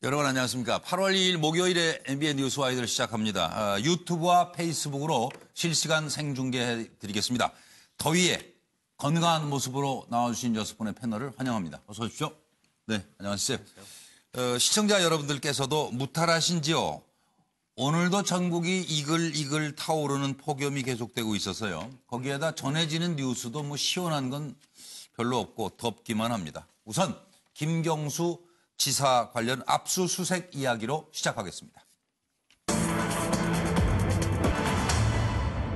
여러분 안녕하십니까. 8월 2일 목요일에 MBN 뉴스와이드를 시작합니다. 유튜브와 페이스북으로 실시간 생중계해드리겠습니다. 더위에 건강한 모습으로 나와주신 6분의 패널을 환영합니다. 어서 오십시오. 네, 안녕하세요. 시청자 여러분들께서도 무탈하신지요? 오늘도 전국이 이글이글 타오르는 폭염이 계속되고 있어서요. 거기에다 전해지는 뉴스도 뭐 시원한 건 별로 없고 덥기만 합니다. 우선 김경수 지사 관련 압수수색 이야기로 시작하겠습니다.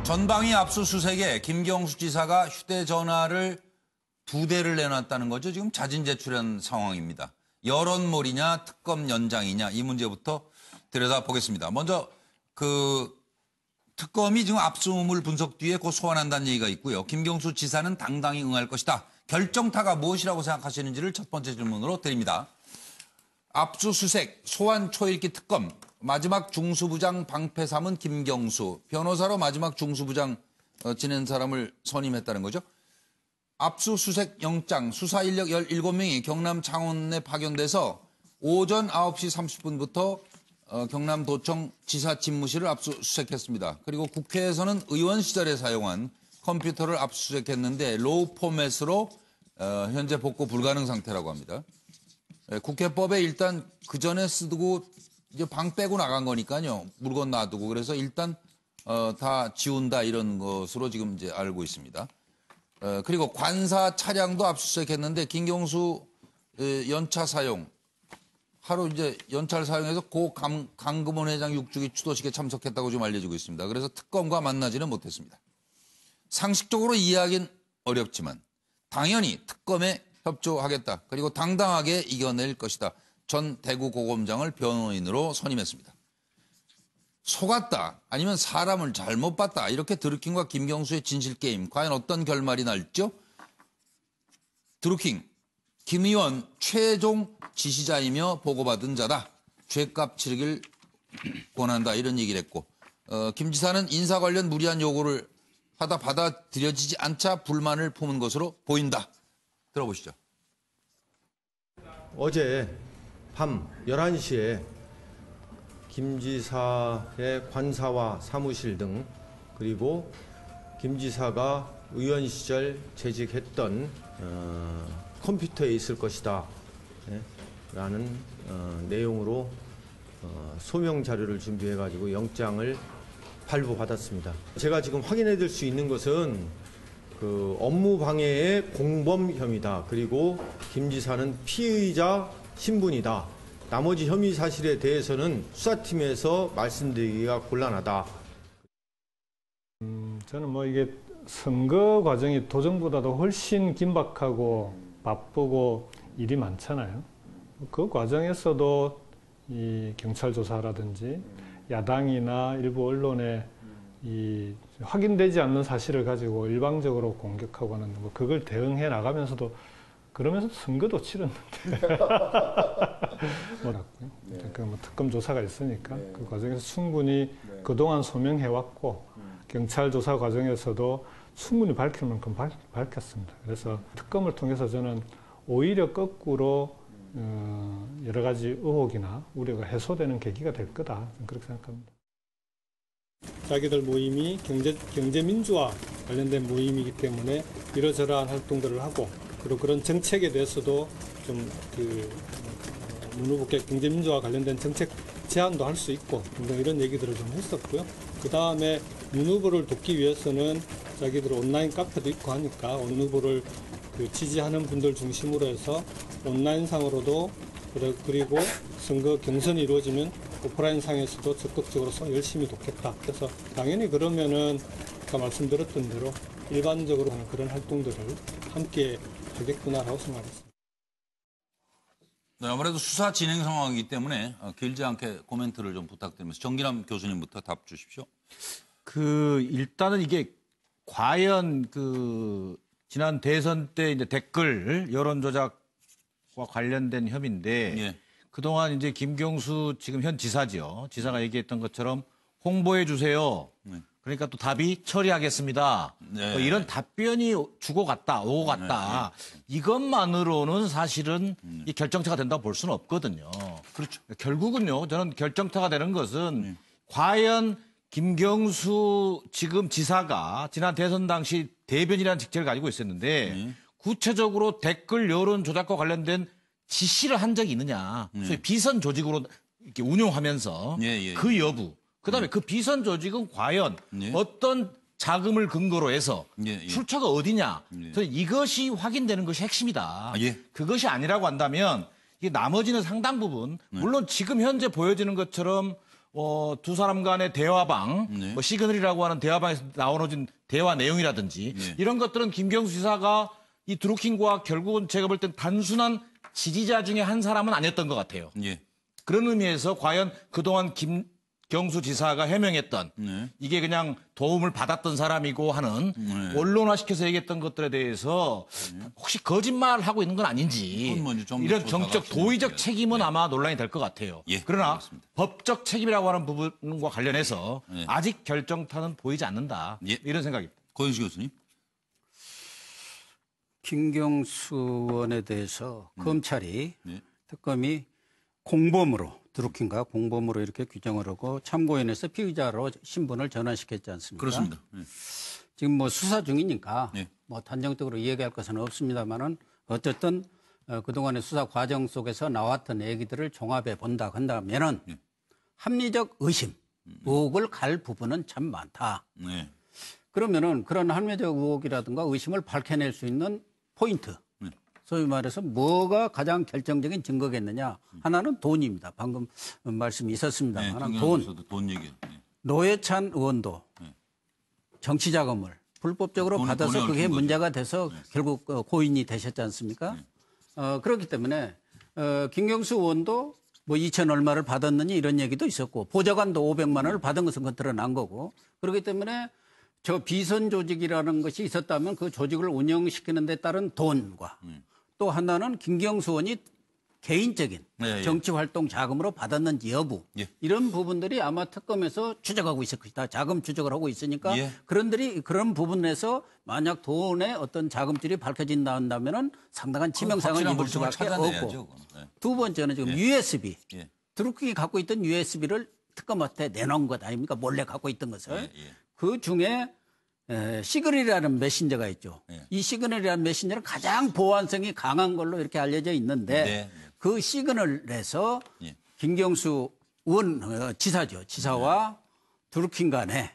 전방위 압수수색에 김경수 지사가 휴대전화를 2대를 내놨다는 거죠. 지금 자진 제출한 상황입니다. 여론몰이냐 특검 연장이냐 이 문제부터 들여다보겠습니다. 먼저 특검이 지금 압수물 분석 뒤에 곧 소환한다는 얘기가 있고요. 김경수 지사는 당당히 응할 것이다. 결정타가 무엇이라고 생각하시는지를 첫 번째 질문으로 드립니다. 압수수색, 소환 초읽기 특검, 마지막 중수부장 방패 삼은 김경수, 변호사로 마지막 중수부장 지낸 사람을 선임했다는 거죠. 압수수색 영장, 수사 인력 17명이 경남 창원에 파견돼서 오전 9시 30분부터 경남도청 지사 집무실을 압수수색했습니다. 그리고 국회에서는 의원 시절에 사용한 컴퓨터를 압수수색했는데 로우 포맷으로 현재 복구 불가능 상태라고 합니다. 국회법에 일단 그 전에 쓰고 이제 방 빼고 나간 거니까요. 물건 놔두고 그래서 일단 다 지운다 이런 것으로 지금 이제 알고 있습니다. 그리고 관사 차량도 압수수색했는데 김경수 연차 사용 하루 이제 연차를 사용해서 고 강금원 회장 6주기 추도식에 참석했다고 좀 알려지고 있습니다. 그래서 특검과 만나지는 못했습니다. 상식적으로 이해하긴 어렵지만 당연히 특검에 협조하겠다. 그리고 당당하게 이겨낼 것이다. 전 대구고검장을 변호인으로 선임했습니다. 속았다 아니면 사람을 잘못 봤다. 이렇게 드루킹과 김경수의 진실게임. 과연 어떤 결말이 날죠? 드루킹, 김 의원 최종 지시자이며 보고받은 자다. 죗값 치르길 권한다. 이런 얘기를 했고 김 지사는 인사 관련 무리한 요구를 하다 받아들여지지 않자 불만을 품은 것으로 보인다. 들어보시죠. 어제 밤 11시에 김 지사의 관사와 사무실 등 그리고 김 지사가 의원 시절 재직했던 컴퓨터에 있을 것이다 라는 내용으로 소명 자료를 준비해가지고 영장을 발부받았습니다. 제가 지금 확인해 줄 수 있는 것은 업무 방해의 공범 혐의다. 그리고 김 지사는 피의자 신분이다. 나머지 혐의 사실에 대해서는 수사팀에서 말씀드리기가 곤란하다. 저는 뭐 이게 선거 과정이 도정보다도 훨씬 긴박하고 바쁘고 일이 많잖아요. 그 과정에서도 이 경찰 조사라든지 야당이나 일부 언론에 이 확인되지 않는 사실을 가지고 일방적으로 공격하고는 뭐 그걸 대응해 나가면서도 그러면서 선거도 치렀는데 뭐라고요? 네. 뭐 특검 조사가 있으니까 네. 그 과정에서 충분히 네. 그동안 소명해왔고 경찰 조사 과정에서도 충분히 밝힐 만큼 밝혔습니다. 그래서 특검을 통해서 저는 오히려 거꾸로 여러 가지 의혹이나 우려가 해소되는 계기가 될 거다 그렇게 생각합니다. 자기들 모임이 경제민주화 관련된 모임이기 때문에 이러저러한 활동들을 하고 그리고 그런 정책에 대해서도 좀 문 후보께 경제민주화 관련된 정책 제안도 할 수 있고 등등 이런 얘기들을 좀 했었고요. 그 다음에 문 후보를 돕기 위해서는 자기들 온라인 카페도 있고 하니까 문 후보를 지지하는 분들 중심으로 해서 온라인상으로도 그리고 선거 경선이 이루어지면 오프라인 상에서도 적극적으로 열심히 돕겠다. 그래서 당연히 그러면은 아까 말씀드렸던 대로 일반적으로 하는 그런 활동들을 함께 하겠구나라고 생각했습니다. 네, 아무래도 수사 진행 상황이기 때문에 길지 않게 코멘트를 좀 부탁드리면서 정기남 교수님부터 답 주십시오. 일단은 이게 과연 지난 대선 때 이제 댓글 여론 조작과 관련된 혐의인데 예. 그동안 이제 김경수 지금 현 지사지요. 지사가 얘기했던 것처럼 홍보해 주세요. 그러니까 또 답이 처리하겠습니다. 네. 뭐 이런 답변이 오고 갔다. 이것만으로는 사실은 이 결정타가 된다고 볼 수는 없거든요. 그렇죠. 결국은요, 저는 결정타가 되는 것은 과연 김경수 지금 지사가 지난 대선 당시 대변이라는 직책을 가지고 있었는데 구체적으로 댓글 여론 조작과 관련된 지시를 한 적이 있느냐. 소위 비선 조직으로 이렇게 운용하면서 그 여부. 그다음에 그 비선 조직은 과연 어떤 자금을 근거로 해서 출처가 어디냐. 저는 이것이 확인되는 것이 핵심이다. 그것이 아니라고 한다면 이게 나머지는 상당 부분 물론 지금 현재 보여지는 것처럼 두 사람 간의 대화방, 뭐 시그널이라고 하는 대화방에서 나오는 대화 내용이라든지 이런 것들은 김경수 지사가 이 드루킹과 결국은 제가 볼 땐 단순한 지지자 중에 한 사람은 아니었던 것 같아요. 그런 의미에서 과연 그동안 김경수 지사가 해명했던 이게 그냥 도움을 받았던 사람이고 하는 언론화시켜서 얘기했던 것들에 대해서 혹시 거짓말하고 있는 건 아닌지 이런 정적 도의적 책임은 아마 논란이 될 것 같아요. 그러나 알겠습니다. 법적 책임이라고 하는 부분과 관련해서 아직 결정타는 보이지 않는다. 이런 생각입니다. 고영식 교수님. 김경수 의원에 대해서 검찰이 특검이 공범으로 드루킹과 공범으로 이렇게 규정을 하고 참고인에서 피의자로 신분을 전환시켰지 않습니까? 그렇습니다. 지금 뭐 수사 중이니까 뭐 단정적으로 이야기할 것은 없습니다만은 어쨌든 그동안의 수사 과정 속에서 나왔던 얘기들을 종합해 본다 한다면은 합리적 의심, 의혹을 갈 부분은 참 많다. 그러면은 그런 합리적 의혹이라든가 의심을 밝혀낼 수 있는 포인트. 소위 말해서 뭐가 가장 결정적인 증거겠느냐. 하나는 돈입니다. 방금 말씀이 있었습니다만 돈 얘기. 노회찬 의원도 정치 자금을 불법적으로 받아서 그게 문제가 돼서 결국 고인이 되셨지 않습니까? 그렇기 때문에 김경수 의원도 뭐 2천 얼마를 받았느니 이런 얘기도 있었고 보좌관도 500만 원을 받은 것은 그건 드러난 거고 그렇기 때문에 저 비선 조직이라는 것이 있었다면 그 조직을 운영시키는 데 따른 돈과 또 하나는 김경수 의원이 개인적인 정치 활동 자금으로 받았는지 여부 이런 부분들이 아마 특검에서 추적하고 있을 것이다. 자금 추적을 하고 있으니까 그런 부분에서 만약 돈의 어떤 자금줄이 밝혀진다 한다면은 상당한 치명상을 입을 수밖에 없고 두 번째는 지금 USB 드루킹이 갖고 있던 USB를 특검한테 내놓은 것 아닙니까? 몰래 갖고 있던 것을 그 중에 시그널이라는 메신저가 있죠. 이 시그널이라는 메신저는 가장 보안성이 강한 걸로 이렇게 알려져 있는데 그 시그널에서 김경수 의원 지사죠. 지사와 드루킹 간에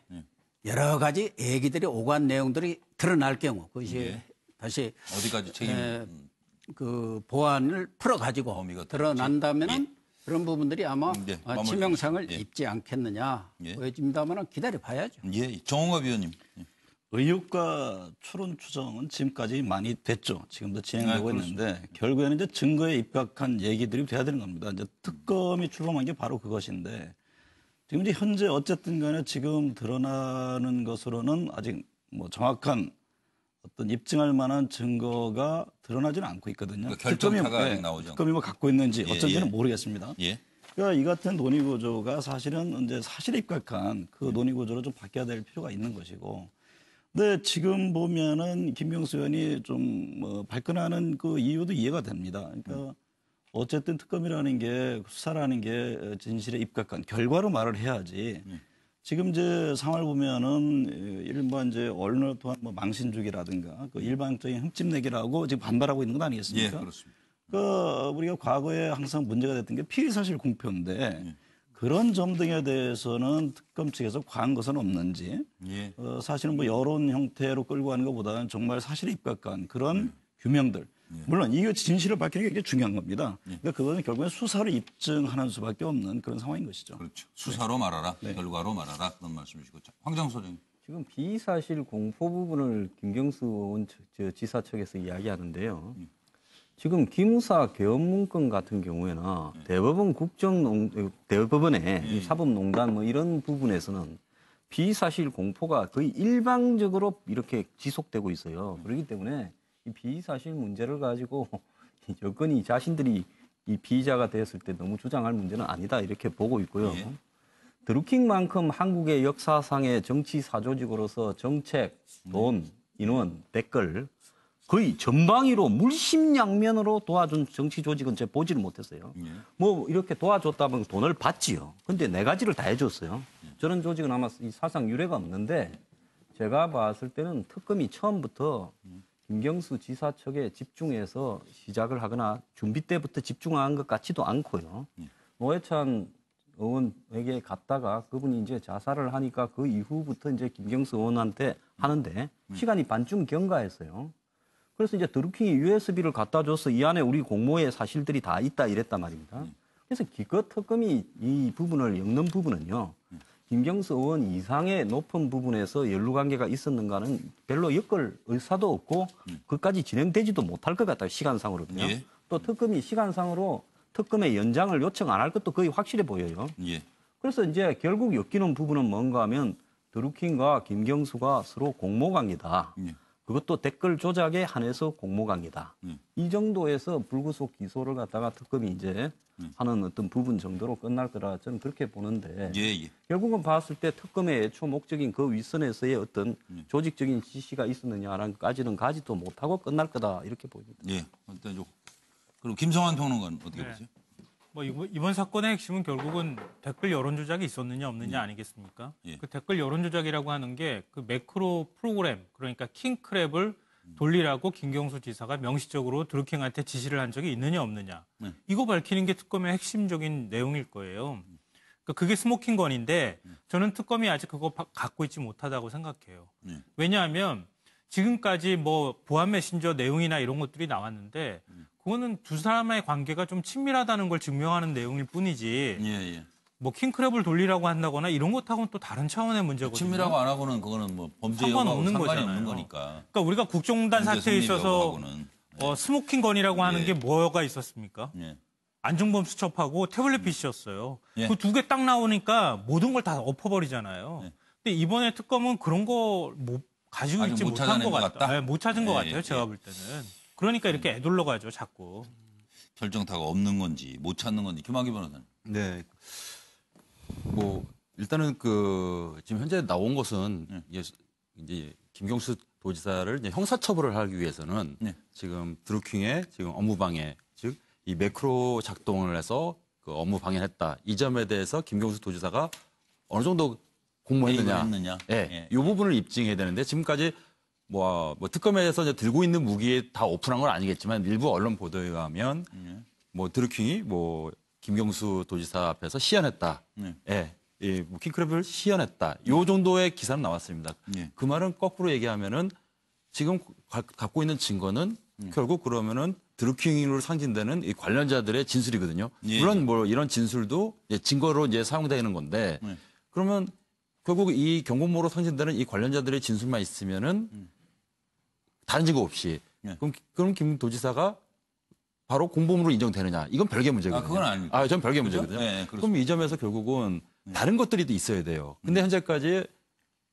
여러 가지 얘기들이 오간 내용들이 드러날 경우 그것이 다시 어디까지 책임? 그 보안을 풀어가지고 드러난다면은 그런 부분들이 아마 치명상을 입지 않겠느냐 보여집니다만 기다려봐야죠. 정홍갑 위원님. 의혹과 추론 추정은 지금까지 많이 됐죠. 지금도 진행되고 있는데 결국에는 이제 증거에 입각한 얘기들이 돼야 되는 겁니다. 이제 특검이 출범한 게 바로 그것인데 지금 이제 현재 어쨌든 간에 지금 드러나는 것으로는 아직 뭐 정확한 어떤 입증할 만한 증거가 드러나지는 않고 있거든요. 그러니까 결정타가 아직 나오죠. 특검이 뭐 갖고 있는지 어쩐지는 모르겠습니다. 그러니까 이 같은 논의 구조가 사실은 이제 사실에 입각한 그 논의 구조로 좀 바뀌어야 될 필요가 있는 것이고. 근데 지금 보면은 김경수 의원이 좀 뭐 발끈하는 그 이유도 이해가 됩니다. 그러니까 어쨌든 특검이라는 게 수사라는 게 진실에 입각한 결과로 말을 해야지. 지금 이제 상황을 보면은 일반 이제 언론을 통한 뭐 망신주기라든가 그 일방적인 흠집내기라고 지금 반발하고 있는 건 아니겠습니까? 그렇습니다. 그 우리가 과거에 항상 문제가 됐던 게 피의사실 공표인데 그런 점 등에 대해서는 특검 측에서 과한 것은 없는지 사실은 뭐 여론 형태로 끌고 가는 것보다는 정말 사실에 입각한 그런 규명들 물론 이게 진실을 밝히는 게 굉장히 중요한 겁니다. 그러니까 그거는 결국엔 수사로 입증하는 수밖에 없는 그런 상황인 것이죠. 그렇죠. 수사로 말하라, 결과로 말하라 그런 말씀이시고 황정수 소장님. 지금 비사실 공포 부분을 김경수 의원 지사 측에서 이야기하는데요. 지금 기무사 개업 문건 같은 경우에는 대법원 대법원의 이 사법농단 뭐 이런 부분에서는 비사실 공포가 거의 일방적으로 이렇게 지속되고 있어요. 그렇기 때문에 이 비사실 문제를 가지고 여건이 자신들이 이 피의자가 되었을 때 너무 주장할 문제는 아니다 이렇게 보고 있고요. 드루킹만큼 한국의 역사상의 정치 사조직으로서 정책, 돈, 인원, 댓글 거의 전방위로 물심양면으로 도와준 정치 조직은 제가 보지를 못했어요. 뭐 이렇게 도와줬다면 돈을 받지요. 근데 네 가지를 다 해줬어요. 저런 조직은 아마 이 사상 유례가 없는데 제가 봤을 때는 특검이 처음부터 김경수 지사 측에 집중해서 시작을 하거나 준비 때부터 집중한 것 같지도 않고요. 노회찬 의원에게 갔다가 그분이 이제 자살을 하니까 그 이후부터 이제 김경수 의원한테 하는데 시간이 반쯤 경과했어요. 그래서 이제 드루킹이 USB를 갖다 줘서 이 안에 우리 공모의 사실들이 다 있다 이랬단 말입니다. 그래서 기껏 특검이 이 부분을 엮는 부분은요. 김경수 의원 이상의 높은 부분에서 연루관계가 있었는가는 별로 엮을 의사도 없고 그까지 진행되지도 못할 것 같아요. 시간상으로는요. 예. 또 특검이 시간상으로 특검의 연장을 요청 안 할 것도 거의 확실해 보여요. 예. 그래서 이제 결국 엮이는 부분은 뭔가 하면 드루킹과 김경수가 서로 공모관계다. 예. 그것도 댓글 조작에 한해서 공모관계다. 이 정도에서 불구속 기소를 갖다가 특검이 이제 하는 어떤 부분 정도로 끝날 거라 저는 그렇게 보는데 예. 결국은 봤을 때 특검의 애초 목적인 그 윗선에서의 어떤 조직적인 지시가 있었느냐라는 것까지는 가지도 못하고 끝날 거다 이렇게 보입니다. 예. 일단 좀 그리고 김성환 평론가는 어떻게 보세요? 뭐 이번 사건의 핵심은 결국은 댓글 여론 조작이 있었느냐 없느냐 아니겠습니까? 예. 그 댓글 여론 조작이라고 하는 게 그 매크로 프로그램 그러니까 킹크랩을 돌리라고 김경수 지사가 명시적으로 드루킹한테 지시를 한 적이 있느냐 없느냐. 이거 밝히는 게 특검의 핵심적인 내용일 거예요. 그러니까 그게 스모킹 건인데 저는 특검이 아직 그거 갖고 있지 못하다고 생각해요. 왜냐하면 지금까지 뭐 보안 메신저 내용이나 이런 것들이 나왔는데 그거는 두 사람의 관계가 좀 친밀하다는 걸 증명하는 내용일 뿐이지 예. 뭐 킹크랩을 돌리라고 한다거나 이런 것하고는 또 다른 차원의 문제거든요. 친밀하고 안 하고는 그거는 뭐 범죄 여부하고 상관없는 상관이 거잖아요. 없는 거니까. 그러니까 우리가 국정농단 범죄 사태에 성립 있어서 여부하고는. 스모킹 건이라고 하는 예. 게 뭐가 있었습니까? 예. 안중범 수첩하고 태블릿 PC였어요. 예. 그 두 개 딱 나오니까 모든 걸 다 엎어버리잖아요. 예. 근데 이번에 특검은 그런 거 가지고 아직 있지 못 못한 찾아낸 것 것 같다. 같다? 네, 못 찾은 것 예, 같아요. 예, 제가 예. 볼 때는. 그러니까 이렇게 애둘러 가죠, 자꾸. 결정타가 없는 건지 못 찾는 건지 김학의 변호사님. 네. 뭐 일단은 그 지금 현재 나온 것은 이제 김경수 도지사를 이제 형사처벌을 하기 위해서는 지금 드루킹의 지금 업무방해, 즉 이 매크로 작동을 해서 그 업무 방해했다. 이 점에 대해서 김경수 도지사가 어느 정도 공모했느냐. 예. 이 부분을 입증해야 되는데 지금까지 뭐 특검에서 이제 들고 있는 무기에 다 오픈한 건 아니겠지만 일부 언론 보도에 의하면 뭐 드루킹이 뭐 김경수 도지사 앞에서 시연했다. 예. 뭐 킹크랩을 시연했다. 요 정도의 기사는 나왔습니다. 그 말은 거꾸로 얘기하면은 지금 갖고 있는 증거는 결국 그러면은 드루킹으로 상징되는 이 관련자들의 진술이거든요. 물론 뭐 이런 진술도 증거로 이제 사용되는 건데 그러면 결국 이 경고모로 상징되는 이 관련자들의 진술만 있으면은 다른 증거 없이 그럼 김 도지사가 바로 공범으로 인정되느냐? 이건 별개 문제거든요. 그건 아닙니다. 전 별개 그렇죠? 문제거든요. 네, 그럼 이 점에서 결국은 다른 것들이 또 있어야 돼요. 근데 현재까지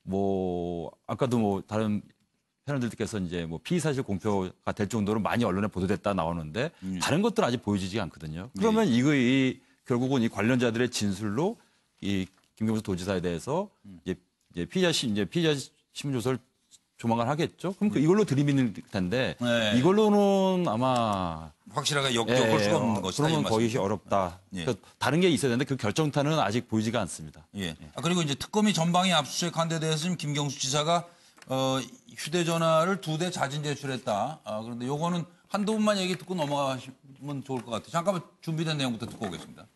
뭐 아까도 뭐 다른 패널들께서 이제 뭐 피의 사실 공표가 될 정도로 많이 언론에 보도됐다 나오는데 다른 것들은 아직 보여지지 않거든요. 그러면 이 결국은 이 관련자들의 진술로 이 김경수 도지사에 대해서 이제 피의자 신문 조사를 조만간 하겠죠. 그럼 이걸로 들이밀 텐데 이걸로는 아마 확실하게 엮을 수가 없는 것이다. 그러면 거의 어렵다. 그러니까 다른 게 있어야 되는데 그 결정타는 아직 보이지가 않습니다. 그리고 이제 특검이 전방위 압수수색한 데 대해서 지금 김경수 지사가 휴대전화를 2대 자진 제출했다. 그런데 요거는 한두 분만 얘기 듣고 넘어가시면 좋을 것 같아요. 잠깐만 준비된 내용부터 듣고 오겠습니다.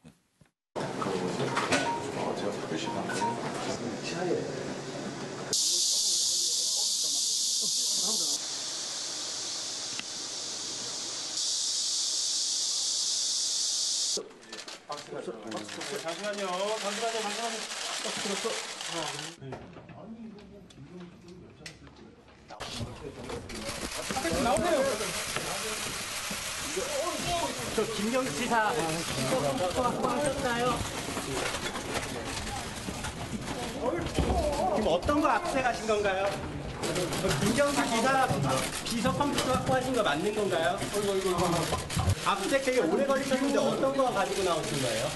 김경수 지사 확보하셨나요? 지금 어떤 거 압수해가신 건가요? 김경수 지사 비서 컴퓨터 확보하신 거 맞는 건가요? 압수색 되게 오래 걸리셨는데 어떤 거 가지고 나오신 거예요?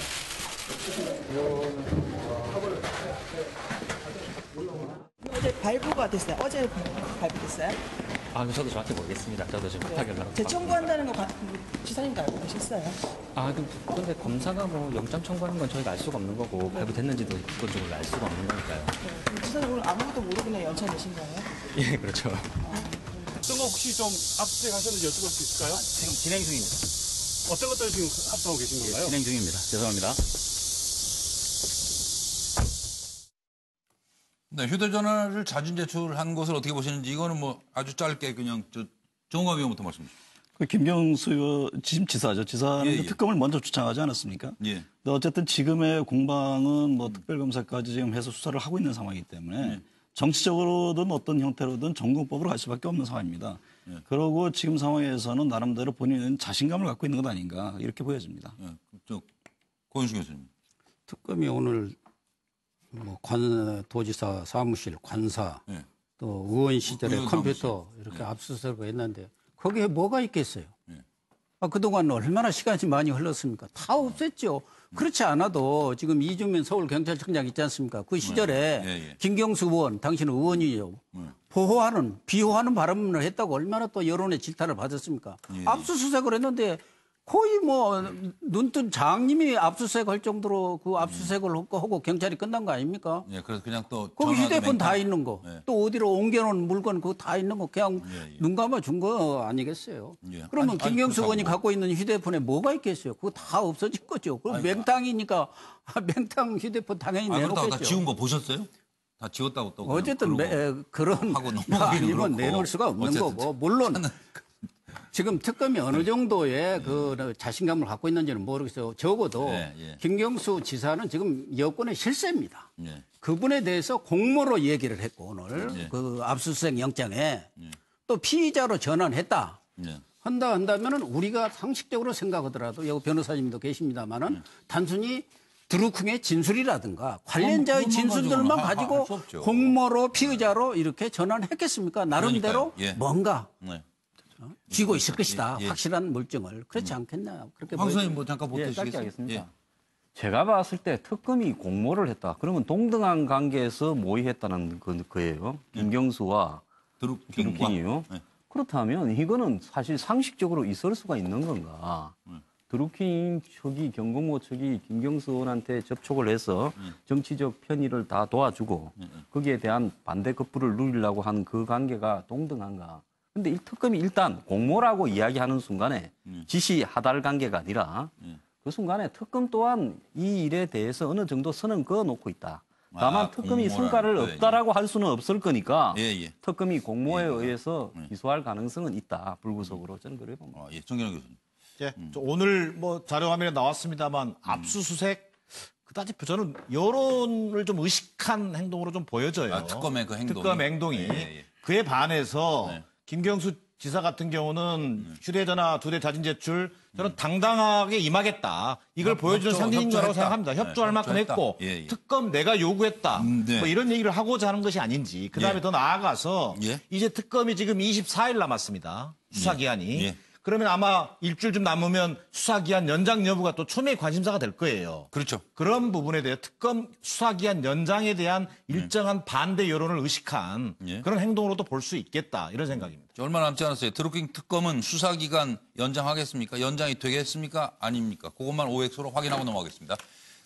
어제 발부가 됐어요. 어제 발부됐어요? 아, 저도 정확히 모르겠습니다. 저도 지금 급하게 연락을 재청구한다는 거 지사님도 알고 계셨어요? 근데 검사가 뭐 영장 청구하는 건 저희가 알 수가 없는 거고 발부됐는지도 기본적으로 알 수가 없는 거니까요. 그럼 지사님 오늘 아무것도 모르고 그냥 연차 내신 거예요? 예, 그렇죠. 어떤 거 혹시 좀 압수수색하셨는지 여쭤볼 수 있을까요? 지금 진행 중입니다. 어떤 것들 지금 압수하고 계신 건가요? 진행 중입니다. 죄송합니다. 네, 휴대전화를 자진 제출한 것을 어떻게 보시는지 이거는 뭐 아주 짧게 그냥 정우감 의원부터 말씀 주시죠. 그 김경수 지금 지사죠. 지사는 예, 그 예. 특검을 먼저 주창하지 않았습니까? 예. 근데 어쨌든 지금의 공방은 뭐 특별검사까지 지금 해서 수사를 하고 있는 상황이기 때문에 정치적으로든 어떤 형태로든 정공법으로 갈 수밖에 없는 상황입니다. 그러고 지금 상황에서는 나름대로 본인은 자신감을 갖고 있는 것 아닌가 이렇게 보여집니다. 고현식 교수님. 특검이 오늘 뭐 도지사 사무실, 관사, 또 의원 시절에 의원 컴퓨터 이렇게 압수수색을 했는데 거기에 뭐가 있겠어요? 그동안 얼마나 시간이 많이 흘렀습니까? 다 없앴죠. 그렇지 않아도 지금 이주민 서울경찰청장 있지 않습니까? 그 시절에 김경수 의원, 당신은 의원이죠. 비호하는 발언을 했다고 얼마나 또 여론의 질타를 받았습니까? 압수수색을 했는데 거의 뭐 눈뜬 장님이 압수수색할 정도로 그 압수수색을 하고 경찰이 끝난 거 아닙니까? 예, 그래서 그냥 또 거기 휴대폰 다 맹탕. 있는 거, 또 어디로 옮겨놓은 물건 그거 다 있는 거 그냥 눈 감아 준 거 아니겠어요? 그러면 김경수 의원이 갖고 있는 휴대폰에 뭐가 있겠어요? 그거 다 없어진 거죠. 그럼 맹탕이니까 맹탕 휴대폰 당연히 내놓겠죠. 그렇다고 다 지운 거 보셨어요? 다 지웠다고 또 어쨌든 그런 하고 아니면 내놓을 수가 없는 어쨌든 거고 물론 지금 특검이 어느 정도의 그 자신감을 갖고 있는지는 모르겠어요. 적어도 김경수 지사는 지금 여권의 실세입니다. 그분에 대해서 공모로 얘기를 했고 오늘 그 압수수색 영장에 또 피의자로 전환했다. 한다면은 우리가 상식적으로 생각하더라도 여기 변호사님도 계십니다만은 단순히 드루킹의 진술이라든가 관련자의 진술들만 가지고 공모로 피의자로 이렇게 전환했겠습니까? 나름대로 뭔가 쥐고 있을 것이다. 확실한 물증을. 그렇지 않겠나. 그렇게 황 선생님 뭐 잠깐 짧게 보태시겠어요? 하겠습니다. 제가 봤을 때 특검이 공모를 했다. 그러면 동등한 관계에서 모의했다는 거예요. 김경수와 드루킹이요. 그렇다면 이거는 사실 상식적으로 있을 수가 있는 건가. 드루킹 측이 경공모 측이 김경수 의원한테 접촉을 해서 정치적 편의를 다 도와주고 거기에 대한 반대 급부를 누리려고 한 그 관계가 동등한가. 근데 이 특검이 일단 공모라고 이야기하는 순간에 지시 하달 관계가 아니라 그 순간에 특검 또한 이 일에 대해서 어느 정도 선은 그어놓고 있다. 다만 특검이 성과를 없다라고 할 수는 없을 거니까 특검이 공모에 의해서 기소할 가능성은 있다. 불구속으로 저는 그래 봅니다. 정경영 교수님. 오늘 뭐 자료 화면에 나왔습니다만 압수수색 그다지 저는 여론을 좀 의식한 행동으로 좀 보여져요. 특검의 그 행동이. 특검 행동이. 그에 반해서 김경수 지사 같은 경우는 휴대전화 2대 자진 제출 저는 당당하게 임하겠다. 이걸 보여주는 상징인 거라고 생각합니다. 협조할 만큼 했고 특검 내가 요구했다. 뭐 이런 얘기를 하고자 하는 것이 아닌지. 그다음에 더 나아가서 이제 특검이 지금 24일 남았습니다. 수사기한이. 그러면 아마 일주일 좀 남으면 수사기한 연장 여부가 또 초미의 관심사가 될 거예요. 그렇죠. 그런 부분에 대해 특검 수사기한 연장에 대한 일정한 반대 여론을 의식한 그런 행동으로도 볼 수 있겠다. 이런 생각입니다. 얼마 남지 않았어요. 드루킹 특검은 수사기간 연장하겠습니까? 연장이 되겠습니까? 아닙니까? 그것만 OX로 확인하고 넘어가겠습니다.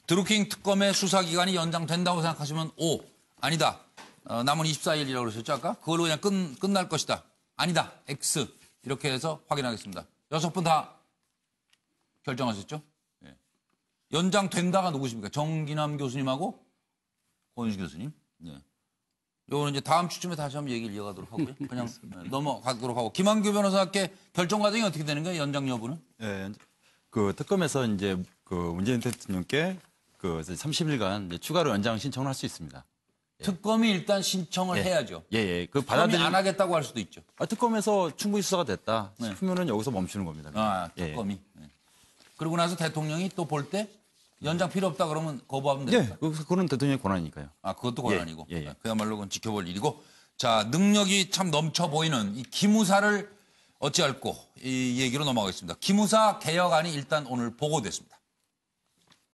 드루킹 특검의 수사기간이 연장된다고 생각하시면 O. 아니다. 남은 24일이라고 그러셨죠 아까? 그걸로 그냥 끝날 것이다. 아니다. X. 이렇게 해서 확인하겠습니다. 6분 다 결정하셨죠? 연장된다가 누구십니까? 정기남 교수님하고 권윤식 교수님. 요거는 이제 다음 주쯤에 다시 한번 얘기를 이어가도록 하고요. 그냥 넘어가도록 하고. 김한규 변호사께 결정 과정이 어떻게 되는 거예요? 연장 여부는? 그 특검에서 이제 그 문재인 대통령께 그 30일간 이제 추가로 연장 신청을 할 수 있습니다. 특검이 일단 신청을 해야죠. 그 특검이 안 하겠다고 할 수도 있죠. 특검에서 충분히 수사가 됐다 싶으면은 여기서 멈추는 겁니다. 특검이. 그러고 나서 대통령이 또 볼 때 연장 필요 없다 그러면 거부하면 됩니다. 그건 대통령의 권한이니까요. 그것도 권한이고. 그야말로 그건 지켜볼 일이고. 자, 능력이 참 넘쳐 보이는 이 기무사를 어찌할꼬 이 얘기로 넘어가겠습니다. 기무사 개혁안이 일단 오늘 보고됐습니다.